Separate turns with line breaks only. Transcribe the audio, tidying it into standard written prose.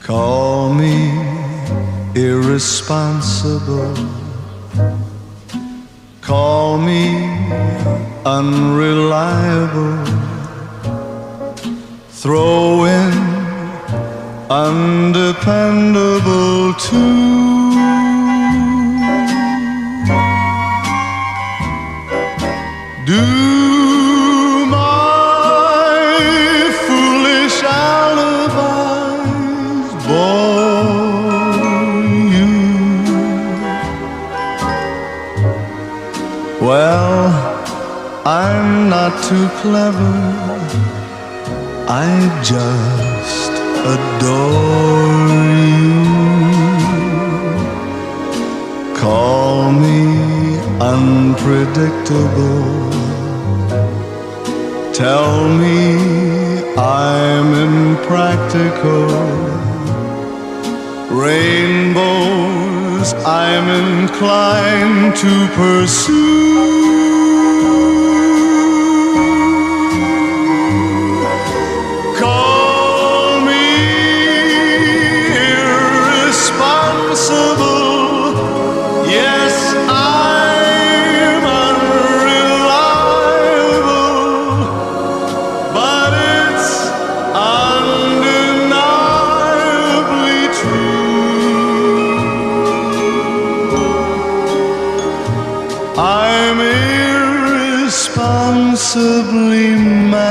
Call me irresponsible, call me unreliable, throw in undependable too. Do my foolish alibis bore you? Well, I'm not too clever, I just adore you. Call me unpredictable, tell me I'm impractical. Rainbows I'm inclined to pursue. Call me irresponsible, yes, I'm unreliable, but it's undeniably true. I'm irresponsibly mad